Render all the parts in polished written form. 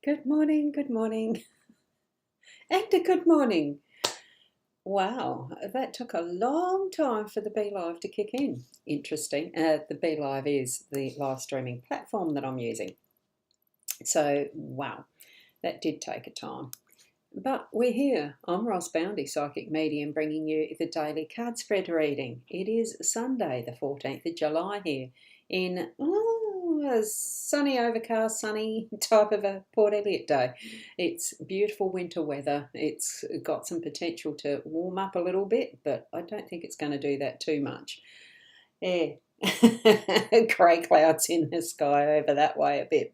Good morning, and a good morning. Wow, that took a long time for the Be Live to kick in. Interesting. The Be Live is the live streaming platform that I'm using. So, wow, that did take a time. But we're here. I'm Ross Boundy, Psychic Medium, bringing you the daily card spread reading. It is Sunday, the 14th of July here in a sunny, overcast, sunny type of a Port Elliot day. It's beautiful winter weather. It's got some potential to warm up a little bit, but I don't think it's going to do that too much. Yeah, grey clouds in the sky over that way a bit.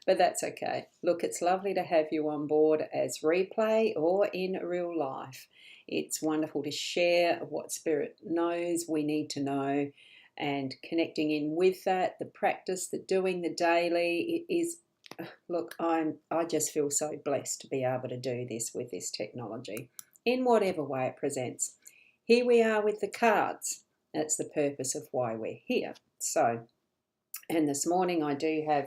But that's okay. Look, it's lovely to have you on board as replay or in real life. It's wonderful to share what Spirit knows we need to know and connecting in with that, the practice, the doing, the daily. It is, look, I just feel so blessed to be able to do this with this technology in whatever way it presents. Here we are with the cards. That's the purpose of why we're here. So, and this morning I do have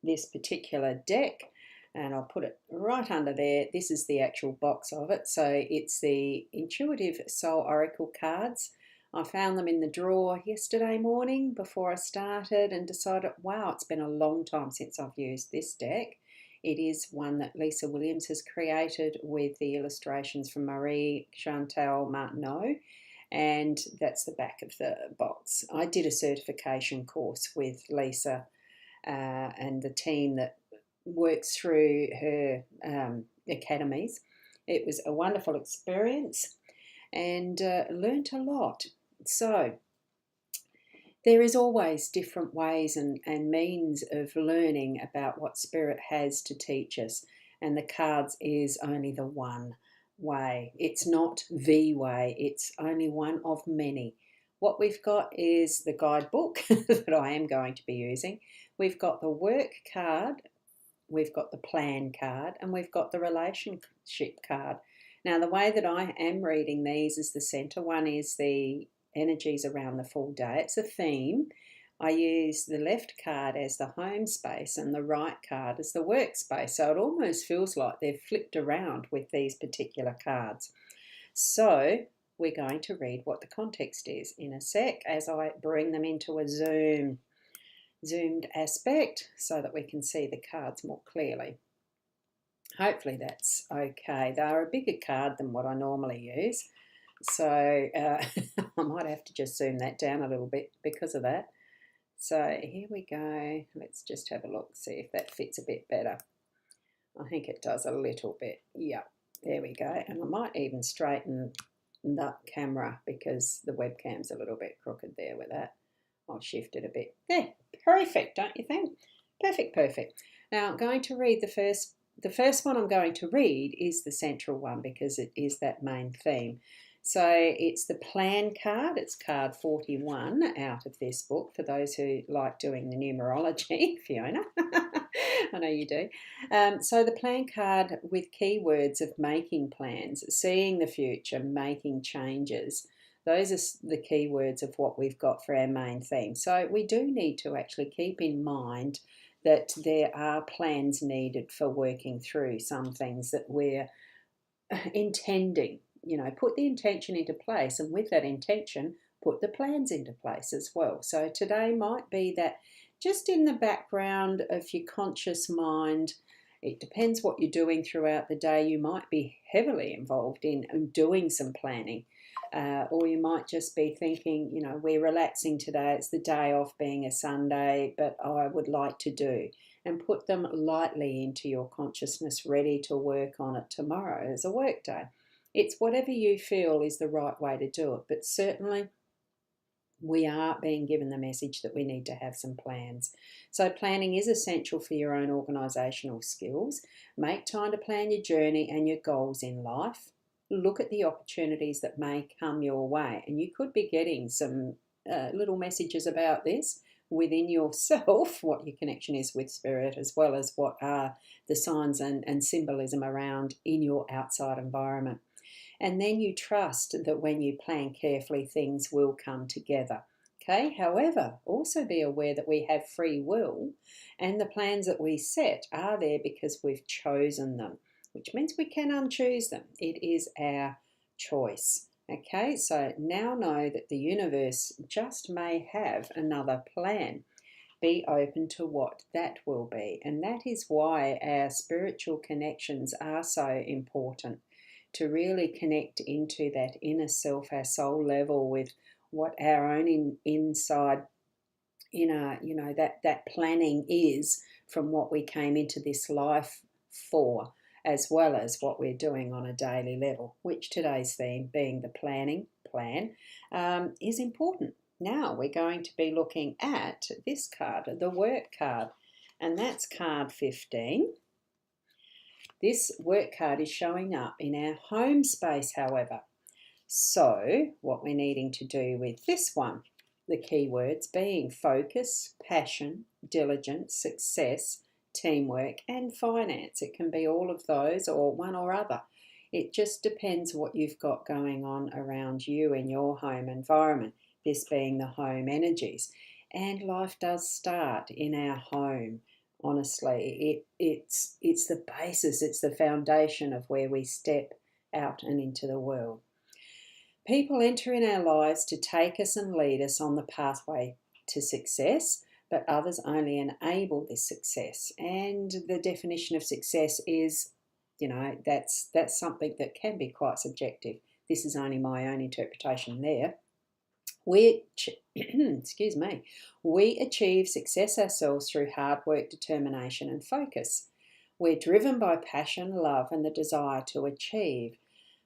this particular deck, and I'll put it right under there. This is the actual box of it. So it's the Intuitive Soul Oracle cards. I found them in the drawer yesterday morning before I started and decided, wow, it's been a long time since I've used this deck. It is one that Lisa Williams has created with the illustrations from Marie Chantal Martineau, and that's the back of the box. I did a certification course with Lisa and the team that works through her academies. It was a wonderful experience and learnt a lot. So there is always different ways and means of learning about what Spirit has to teach us, and the cards is only the one way. It's not the way, it's only one of many. What we've got is the guidebook that I am going to be using. We've got the work card, we've got the plan card, and we've got the relationship card. Now, the way that I am reading these is the center one is the energies around the full day. It's a theme. I use the left card as the home space and the right card as the workspace. So it almost feels like they've flipped around with these particular cards. So we're going to read what the context is in a sec as I bring them into a zoomed aspect so that we can see the cards more clearly. Hopefully that's okay. They're a bigger card than what I normally use, so I might have to just zoom that down a little bit because of that. So here we go. Let's just have a look, see if that fits a bit better. I think it does a little bit. Yeah, there we go. And I might even straighten the camera because the webcam's a little bit crooked there with that. I'll shift it a bit. There, perfect, don't you think? Perfect, perfect. Now I'm going to read the first one I'm going to read is the central one because it is that main theme. So it's the plan card. It's card 41 out of this book for those who like doing the numerology, Fiona. I know you do. So the plan card with keywords of making plans, seeing the future, making changes. Those are the keywords of what we've got for our main theme. So we do need to actually keep in mind that there are plans needed for working through some things that we're intending. Put the intention into place, and with that intention, put the plans into place as well. So today might be that just in the background of your conscious mind. It depends what you're doing throughout the day. You might be heavily involved in doing some planning. Or you might just be thinking, we're relaxing today. It's the day off being a Sunday, but I would like to do. And put them lightly into your consciousness, ready to work on it tomorrow as a work day. It's whatever you feel is the right way to do it. But certainly we are being given the message that we need to have some plans. So planning is essential for your own organisational skills. Make time to plan your journey and your goals in life. Look at the opportunities that may come your way, and you could be getting some little messages about this within yourself, what your connection is with Spirit, as well as what are the signs and symbolism around in your outside environment. And then you trust that when you plan carefully, things will come together. Okay, however, also be aware that we have free will and the plans that we set are there because we've chosen them, which means we can unchoose them. It is our choice. Okay, so now know that the universe just may have another plan. Be open to what that will be. And that is why our spiritual connections are so important, to really connect into that inner self, our soul level, with what our own inside inner, that planning is from what we came into this life for, as well as what we're doing on a daily level, which today's theme being the plan is important. Now we're going to be looking at this card, the work card, and that's card 15. This work card is showing up in our home space, however. So what we're needing to do with this one, the keywords being focus, passion, diligence, success, teamwork, and finance. It can be all of those or one or other. It just depends what you've got going on around you in your home environment, this being the home energies. And life does start in our home. Honestly, it's the basis, it's the foundation of where we step out and into the world. People enter in our lives to take us and lead us on the pathway to success, but others only enable this success. And the definition of success is, that's something that can be quite subjective. This is only my own interpretation there. Excuse me, we achieve success ourselves through hard work, determination, and focus. We're driven by passion, love, and the desire to achieve.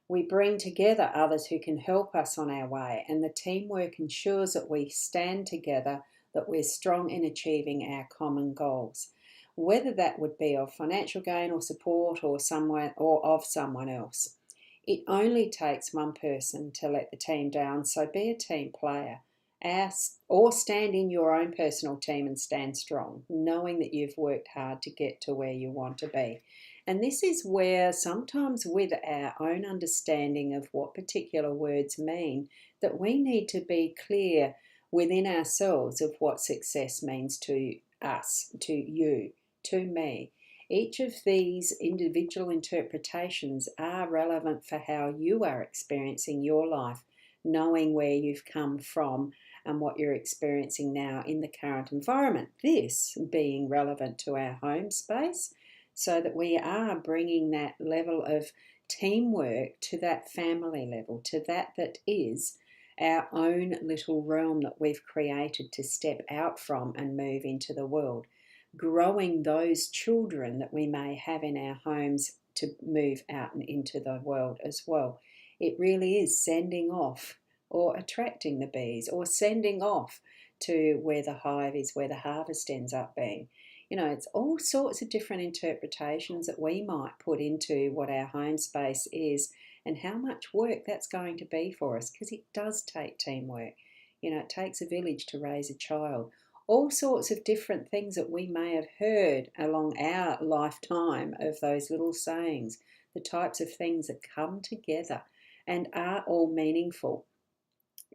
We bring together others who can help us on our way, and the teamwork ensures that we stand together, that we're strong in achieving our common goals, whether that would be of financial gain or support or of someone else. It only takes one person to let the team down, so be a team player. Or stand in your own personal team and stand strong, knowing that you've worked hard to get to where you want to be. And this is where sometimes with our own understanding of what particular words mean, that we need to be clear within ourselves of what success means to us, to you, to me. Each of these individual interpretations are relevant for how you are experiencing your life, knowing where you've come from and what you're experiencing now in the current environment. This being relevant to our home space, so that we are bringing that level of teamwork to that family level, to that is our own little realm that we've created to step out from and move into the world. Growing those children that we may have in our homes to move out and into the world as well. It really is sending off or attracting the bees, or sending off to where the hive is, where the harvest ends up being. It's all sorts of different interpretations that we might put into what our home space is and how much work that's going to be for us, because it does take teamwork. It takes a village to raise a child. All sorts of different things that we may have heard along our lifetime of those little sayings, the types of things that come together and are all meaningful.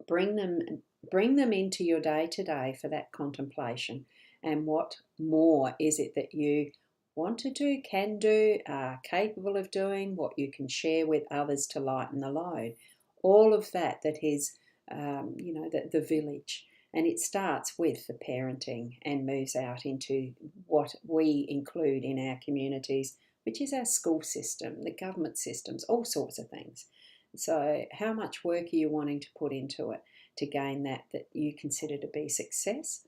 Bring them into your day-to-day for that contemplation. And what more is it that you want to do, can do, are capable of doing, what you can share with others to lighten the load. All of that is, the village. And it starts with the parenting and moves out into what we include in our communities, which is our school system, the government systems, all sorts of things. So how much work are you wanting to put into it to gain that you consider to be success?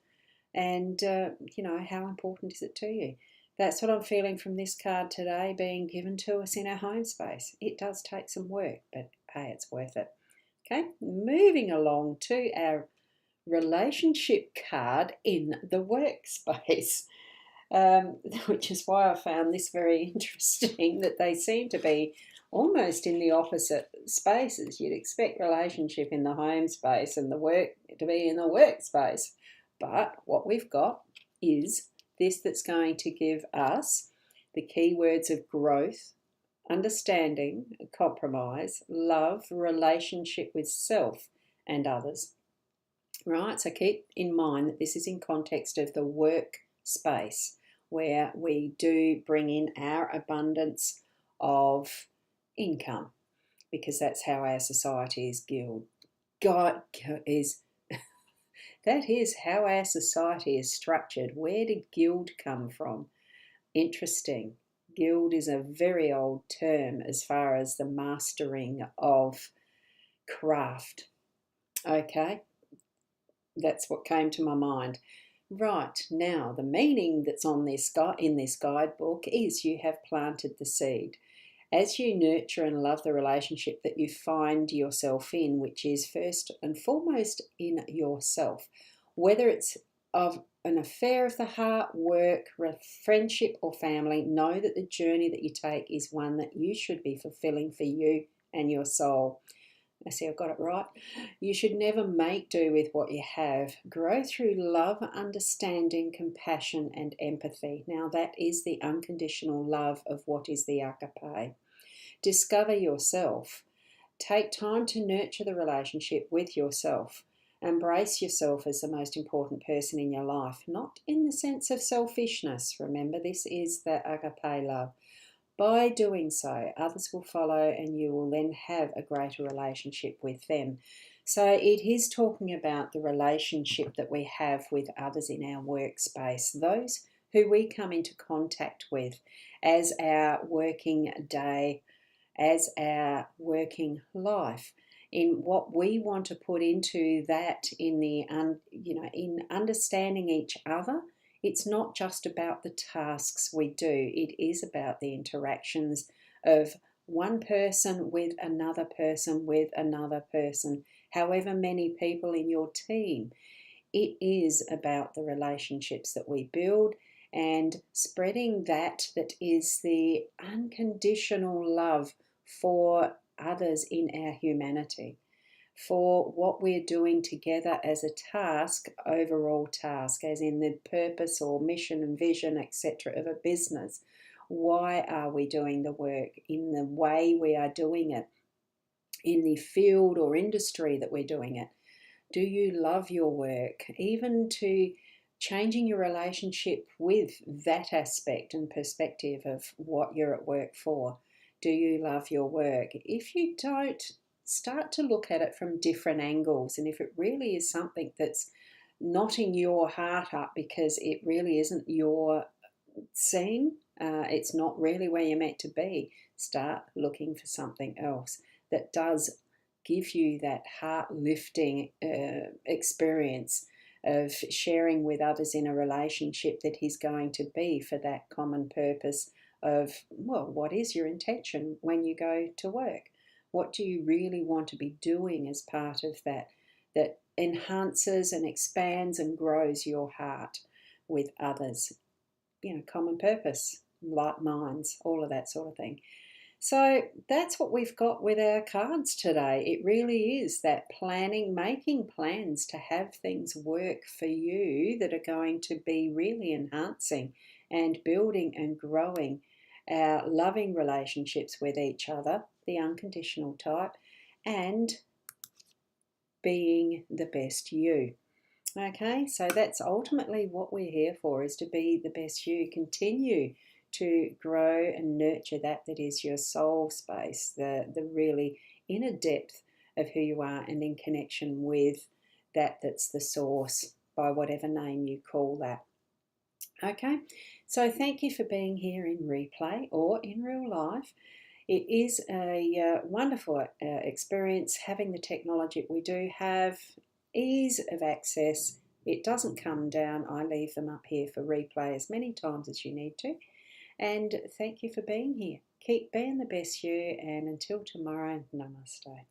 And, how important is it to you? That's what I'm feeling from this card today being given to us in our home space. It does take some work, but hey, it's worth it. Okay, moving along to our relationship card in the workspace, which is why I found this very interesting, that they seem to be almost in the opposite spaces. You'd expect relationship in the home space and the work to be in the workspace. But what we've got is this that's going to give us the keywords of growth, understanding, compromise, love, relationship with self and others. right? So keep in mind that this is in context of the work space where we do bring in our abundance of income because that's how our society is guild. God is that is how our society is structured. Where did guild come from? Interesting. Guild is a very old term as far as the mastering of craft. Okay, that's what came to my mind. Right, now the meaning that's on this in this guidebook is you have planted the seed. As you nurture and love the relationship that you find yourself in, which is first and foremost in yourself, whether it's of an affair of the heart, work, friendship, or family, know that the journey that you take is one that you should be fulfilling for you and your soul. I see I've got it right. You should never make do with what you have. Grow through love, understanding, compassion, and empathy. Now, that is the unconditional love of what is the agape. Discover yourself. Take time to nurture the relationship with yourself. Embrace yourself as the most important person in your life, not in the sense of selfishness. Remember, this is the agape love. By doing so, others will follow and you will then have a greater relationship with them. So it is talking about the relationship that we have with others in our workspace, those who we come into contact with as our working day, as our working life, in what we want to put into that in the in understanding each other. It's not just about the tasks we do, it is about the interactions of one person with another person with another person, however many people in your team. It is about the relationships that we build and spreading that is the unconditional love for others in our humanity, for what we're doing together as a task, overall task, as in the purpose or mission and vision, etc., of a business. Why are we doing the work in the way we are doing it, in the field or industry that we're doing it? Do you love your work? Even to changing your relationship with that aspect and perspective of what you're at work for. Do you love your work? If you don't, start to look at it from different angles. And if it really is something that's knotting your heart up because it really isn't your scene, it's not really where you're meant to be, start looking for something else that does give you that heart lifting experience of sharing with others in a relationship that is going to be for that common purpose of, well, what is your intention when you go to work? What do you really want to be doing as part of that, that enhances and expands and grows your heart with others? Common purpose, like minds, all of that sort of thing. So that's what we've got with our cards today. It really is that planning, making plans to have things work for you that are going to be really enhancing and building and growing our loving relationships with each other, the unconditional type, and being the best you. Okay, so that's ultimately what we're here for, is to be the best you. Continue to grow and nurture that is your soul space, the really inner depth of who you are, and in connection with that's the source, by whatever name you call that. Okay, so thank you for being here in replay or in real life. It is a wonderful experience having the technology we do have, ease of access. It doesn't come down. I leave them up here for replay as many times as you need to. And thank you for being here. Keep being the best you, and until tomorrow, namaste.